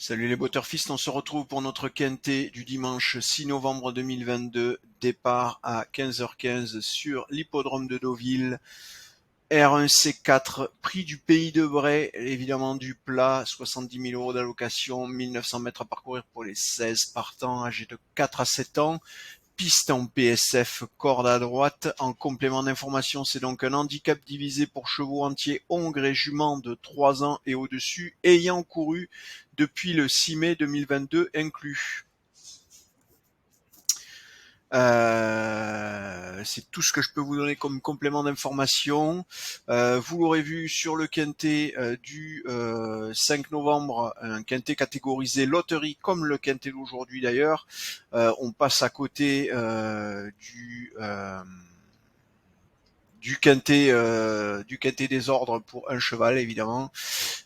Salut les Butterfist, on se retrouve pour notre quintet du dimanche 6 novembre 2022, départ à 15h15 sur l'hippodrome de Deauville, R1C4, prix du Pays de Bray, évidemment du plat, 70 000 euros d'allocation, 1900 mètres à parcourir pour les 16 partants âgés de 4 à 7 ans. Piste en PSF, corde à droite. En complément d'information, c'est donc un handicap divisé pour chevaux entiers, hongres et juments de 3 ans et au-dessus, ayant couru depuis le 6 mai 2022 inclus. C'est tout ce que je peux vous donner comme complément d'information. Vous l'aurez vu sur le quintet du 5 novembre, un quintet catégorisé loterie comme le quintet d'aujourd'hui d'ailleurs. On passe à côté du quintet des ordres pour un cheval évidemment.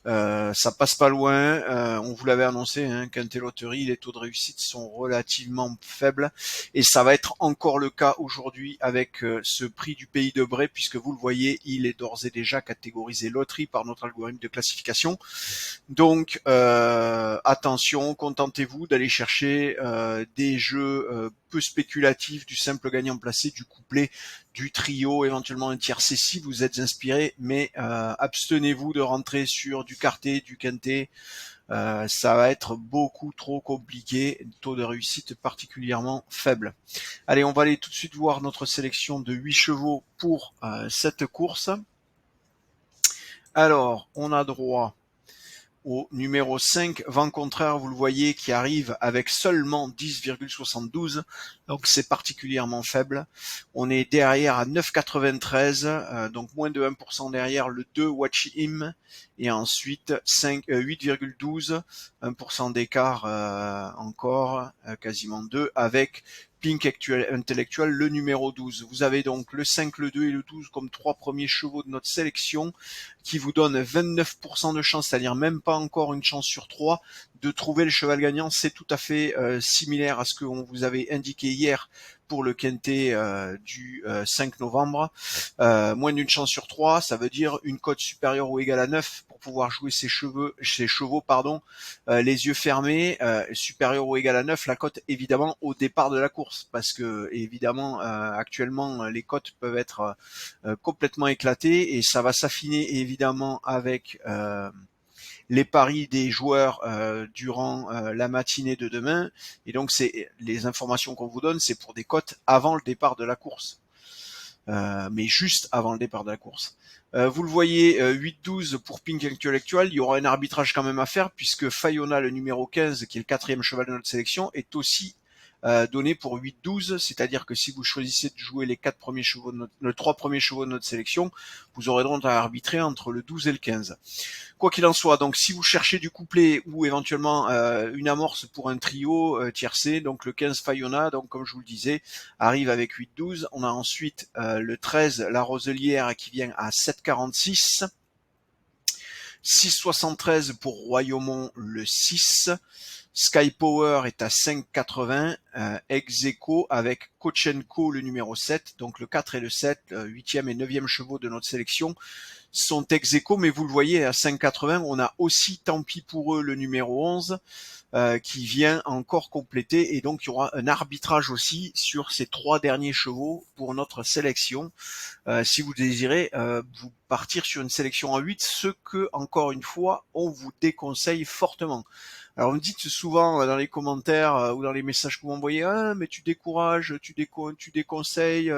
Ça passe pas loin, on vous l'avait annoncé, hein, quintet loterie, les taux de réussite sont relativement faibles et ça va être encore le cas aujourd'hui avec ce prix du Pays de Bray, puisque vous le voyez, il est d'ores et déjà catégorisé loterie par notre algorithme de classification. Donc attention, contentez-vous d'aller chercher des jeux peu spéculatifs, du simple gagnant placé, du couplet, du trio, éventuellement un tiercé si vous êtes inspiré, mais abstenez-vous de rentrer sur du quartet, du quintet. Ça va être beaucoup trop compliqué, taux de réussite particulièrement faible. Allez, on va aller tout de suite voir notre sélection de 8 chevaux pour cette course. Alors, on a droit au numéro 5, vent contraire, vous le voyez, qui arrive avec seulement 10,72, donc c'est particulièrement faible. On est derrière à 9,93, donc moins de 1% derrière le 2 Watch Him, et ensuite 8,12, 1% d'écart encore, quasiment 2, avec Pink Intellectual, le numéro 12. Vous avez donc le 5, le 2 et le 12 comme trois premiers chevaux de notre sélection, qui vous donne 29% de chance, c'est-à-dire même pas encore une chance sur 3 de trouver le cheval gagnant. C'est tout à fait similaire à ce qu'on vous avait indiqué hier pour le quintet du 5 novembre. Moins d'une chance sur 3, ça veut dire une cote supérieure ou égale à 9 pour pouvoir jouer ses chevaux, les yeux fermés, supérieur ou égal à 9, la cote évidemment au départ de la course, parce que évidemment actuellement les cotes peuvent être complètement éclatées, et ça va s'affiner évidemment avec les paris des joueurs durant la matinée de demain, et donc c'est les informations qu'on vous donne, c'est pour des cotes avant le départ de la course. Mais juste avant le départ de la course. Vous le voyez, 8-12 pour Pink Intellectual, il y aura un arbitrage quand même à faire, puisque Fayona, le numéro 15, qui est le quatrième cheval de notre sélection, est aussi donné pour 8-12, c'est-à-dire que si vous choisissez de jouer les 3 premiers chevaux de notre sélection, vous aurez droit à arbitrer entre le 12 et le 15. Quoi qu'il en soit, donc si vous cherchez du couplet ou éventuellement une amorce pour un trio tiercé, donc le 15 Fayona, donc comme je vous le disais, arrive avec 8-12. On a ensuite le 13 La Roselière qui vient à 7,46. 6,73 pour Royaumont le 6. Sky Power est à 5,80, ex-aequo avec Kochenko le numéro 7, donc le 4 et le 7, 8e et 9e chevaux de notre sélection sont ex-aequo, mais vous le voyez à 5,80, on a aussi, tant pis pour eux, le numéro 11 qui vient encore compléter, et donc il y aura un arbitrage aussi sur ces 3 derniers chevaux pour notre sélection. Si vous désirez vous partir sur une sélection en 8, ce que, encore une fois, on vous déconseille fortement. Alors, vous me dites souvent dans les commentaires ou dans les messages que vous m'envoyez, ah, mais tu décourages, tu déconseilles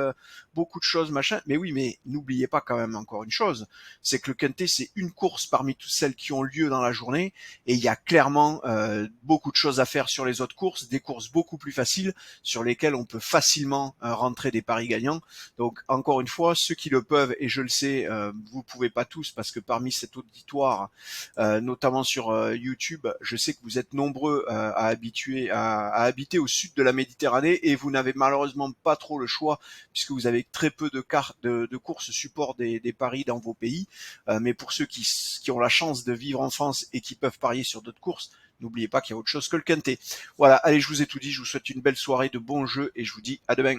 beaucoup de choses, machin. Mais oui, mais n'oubliez pas quand même encore une chose, c'est que le quintet, c'est une course parmi toutes celles qui ont lieu dans la journée, et il y a clairement beaucoup de choses à faire sur les autres courses, des courses beaucoup plus faciles, sur lesquelles on peut facilement rentrer des paris gagnants. Donc, encore une fois, ceux qui le peuvent, et je le sais, vous pouvez pas tous, parce que parmi cet auditoire, notamment sur YouTube, je sais que vous êtes nombreux à habiter au sud de la Méditerranée, et vous n'avez malheureusement pas trop le choix, puisque vous avez très peu de cartes de courses support des paris dans vos pays. Mais pour ceux qui ont la chance de vivre en France et qui peuvent parier sur d'autres courses, n'oubliez pas qu'il y a autre chose que le quintet. Voilà, allez, je vous ai tout dit, je vous souhaite une belle soirée, de bons jeux, et je vous dis à demain.